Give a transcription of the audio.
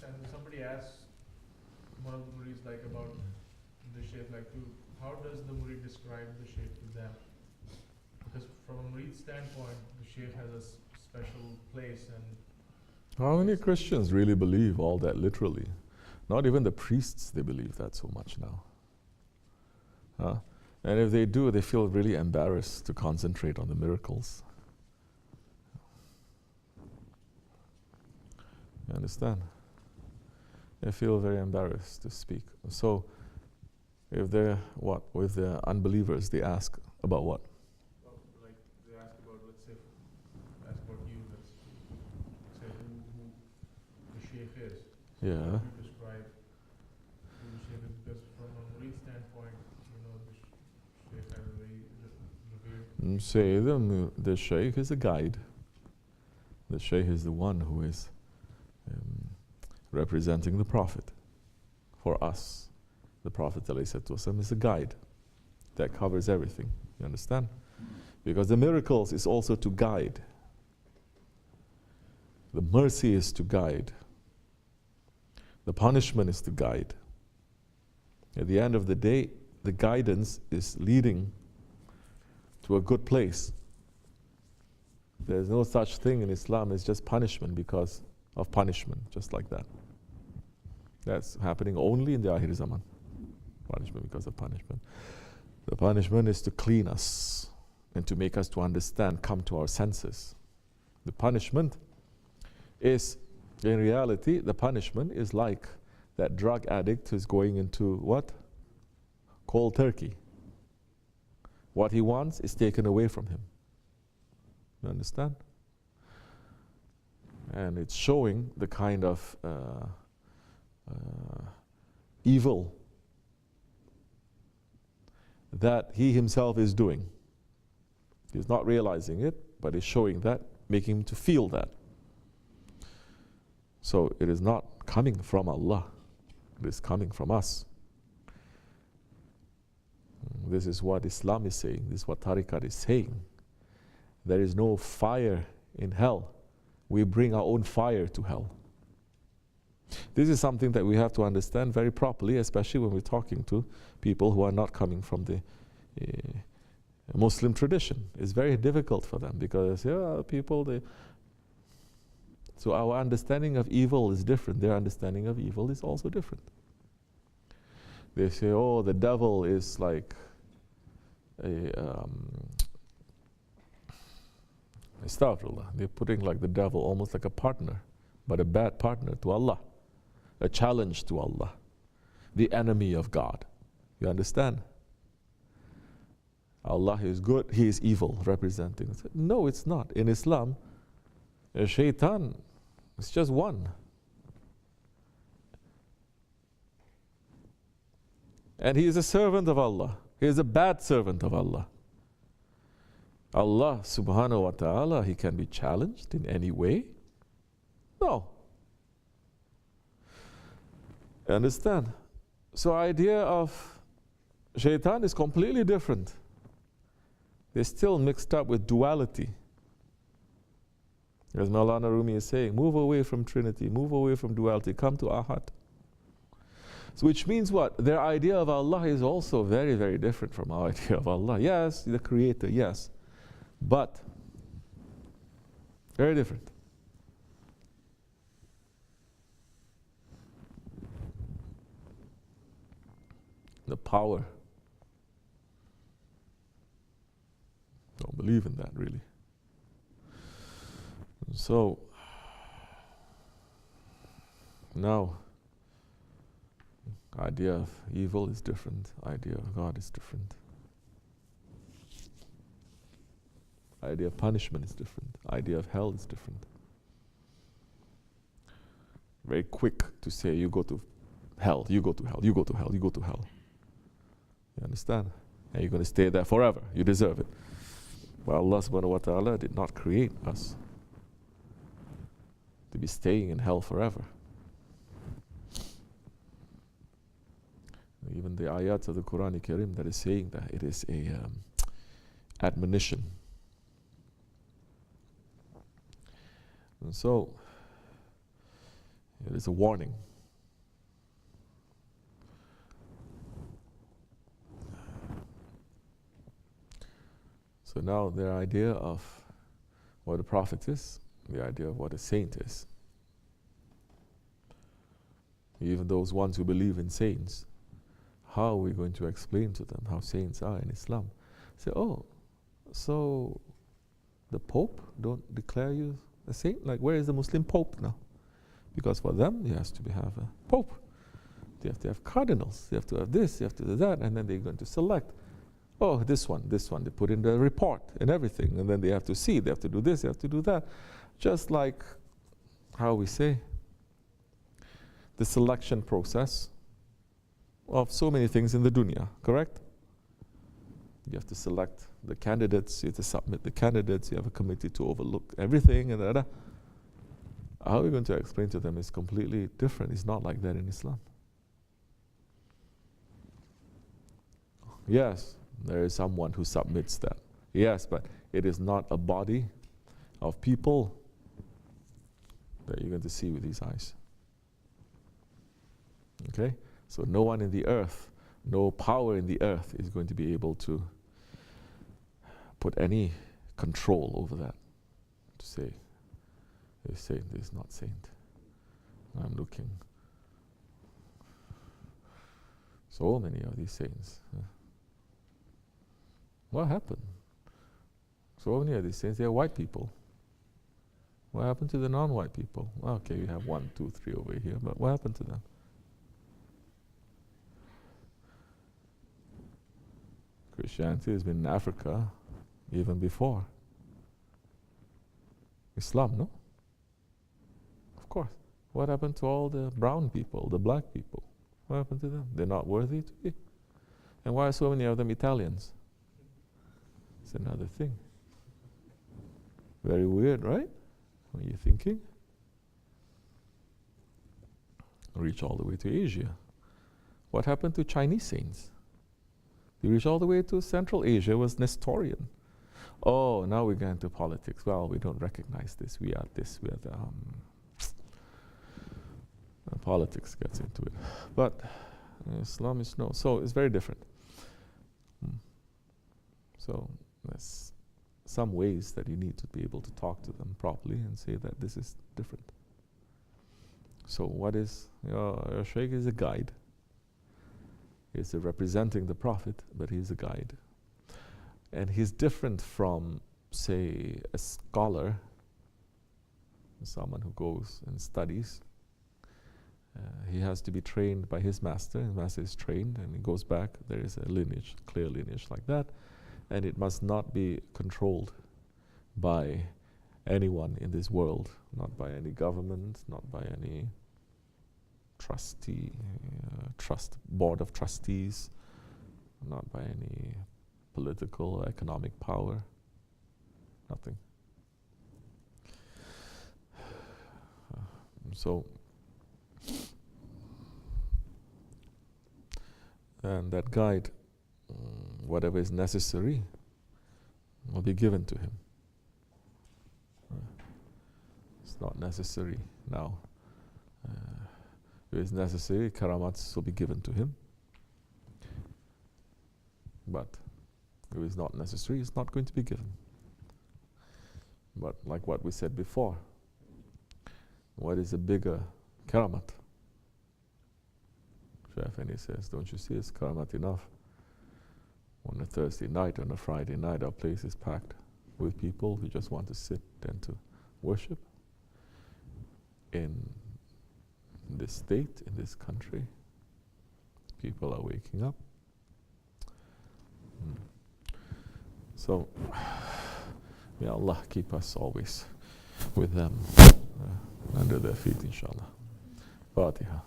and somebody asks one of the murids like about the Shaykh, like how does the murid describe the Shaykh to them? Because from a murid standpoint, the Shaykh has a special place. And how many Christians really believe all that literally? Not even the priests, they believe that so much now. Huh? And if they do, they feel really embarrassed to concentrate on the miracles. You understand? They feel very embarrassed to speak. So, if they're with the unbelievers, they ask about what? Well, like they ask about, let's say, ask about you, let's say who the Shaykh is. So Yeah. how do you describe who the Shaykh is? Because from a murid standpoint, the Shaykh has a very revered. Say the Shaykh is a guide. The Shaykh is the one who is representing the Prophet. For us, the Prophet ﷺ is a guide that covers everything. You understand? Because the miracles is also to guide. The mercy is to guide. The punishment is to guide. At the end of the day, the guidance is leading to a good place. There's no such thing in Islam as just punishment because of punishment, just like that. That's happening only in the Akhir Zaman. Punishment because of punishment. The punishment is to clean us and to make us to understand, come to our senses. The punishment is, in reality, the punishment is like that drug addict who's going into what? Cold turkey. What he wants is taken away from him. You understand? And it's showing the kind of evil that he himself is doing. He's not realizing it, but is showing that, making him to feel that. So it is not coming from Allah. It is coming from us. This is what Islam is saying. This is what Tariqat is saying. There is no fire in hell. We bring our own fire to hell. This is something that we have to understand very properly, especially when we're talking to people who are not coming from the Muslim tradition. It's very difficult for them because so our understanding of evil is different. Their understanding of evil is also different. They say, oh, the devil is like astaghfirullah. They're putting like the devil almost like a partner, but a bad partner to Allah. A challenge to Allah. The enemy of God. You understand? Allah is good, He is evil, representing. No, it's not. In Islam, a shaitan is just one. And he is a servant of Allah. He is a bad servant of Allah. Allah subhanahu wa ta'ala, He can be challenged in any way? No. Understand? So idea of shaitan is completely different. They're still mixed up with duality. As Maulana Rumi is saying, move away from Trinity, move away from duality, come to Ahad. So which means what? Their idea of Allah is also very, very different from our idea of Allah. Yes, the Creator, yes. But, very different. The power. Don't believe in that really. So now idea of evil is different, idea of God is different. Idea of punishment is different, idea of hell is different. Very quick to say you go to hell, you go to hell, you go to hell, you go to hell. You understand? And you're going to stay there forever. You deserve it. But Allah subhanahu wa ta'ala did not create us to be staying in hell forever. Even the ayats of the Quran Karim that is saying that it is a admonition. And so, it There's a warning. So now their idea of what a prophet is, the idea of what a saint is. Even those ones who believe in saints, how are we going to explain to them how saints are in Islam? Say, oh, so the Pope don't declare you a saint? Like, where is the Muslim Pope now? Because for them, there has to have a Pope. They have to have cardinals. They have to have this, they have to do that, and then they're going to select. Oh, this one. They put in the report and everything, and then they have to see, they have to do this, they have to do that. Just like how we say, the selection process of so many things in the dunya, correct? You have to select the candidates, you have to submit the candidates, you have a committee to overlook everything, and da. How are we going to explain to them is completely different. It's not like that in Islam. Yes, there is someone who submits that. Yes, but it is not a body of people that you're going to see with these eyes. Okay? So no one in the earth, no power in the earth is going to be able to put any control over that. To say, this saint, this is not saint. I'm looking. So many of these saints. What happened? So many of these saints, they are white people. What happened to the non-white people? Okay, you have 1, 2, 3 over here, but what happened to them? Christianity has been in Africa even before Islam, no? Of course. What happened to all the brown people, the black people? What happened to them? They're not worthy to be. And why are so many of them Italians? It's another thing. Very weird, right? When you're thinking. Reach all the way to Asia. What happened to Chinese saints? They reach all the way to Central Asia, was Nestorian. Oh, now we're going to politics. Well, we don't recognize this. We are this. We are the. Politics gets into it. But Islam is no. So it's very different. So there's some ways that you need to be able to talk to them properly and say that this is different. So what is, your Shaykh is a guide. He's representing the Prophet, but he's a guide. And he's different from, say, a scholar, someone who goes and studies. He has to be trained by his master. His master is trained, and he goes back. There is a lineage, clear lineage like that. And it must not be controlled by anyone in this world, not by any government, not by any trustee, board of trustees, not by any political or economic power, nothing. So, and that guide, whatever is necessary, will be given to him. It's not necessary now. If it is necessary, karamats will be given to him. But if it is not necessary, it's not going to be given. But like what we said before, what is a bigger karamat? Efendi says, don't you see it's karamat enough? On a Thursday night, on a Friday night, our place is packed with people who just want to sit and to worship. In this state, in this country, people are waking up. So, may Allah keep us always with them under their feet, inshallah. Fatiha.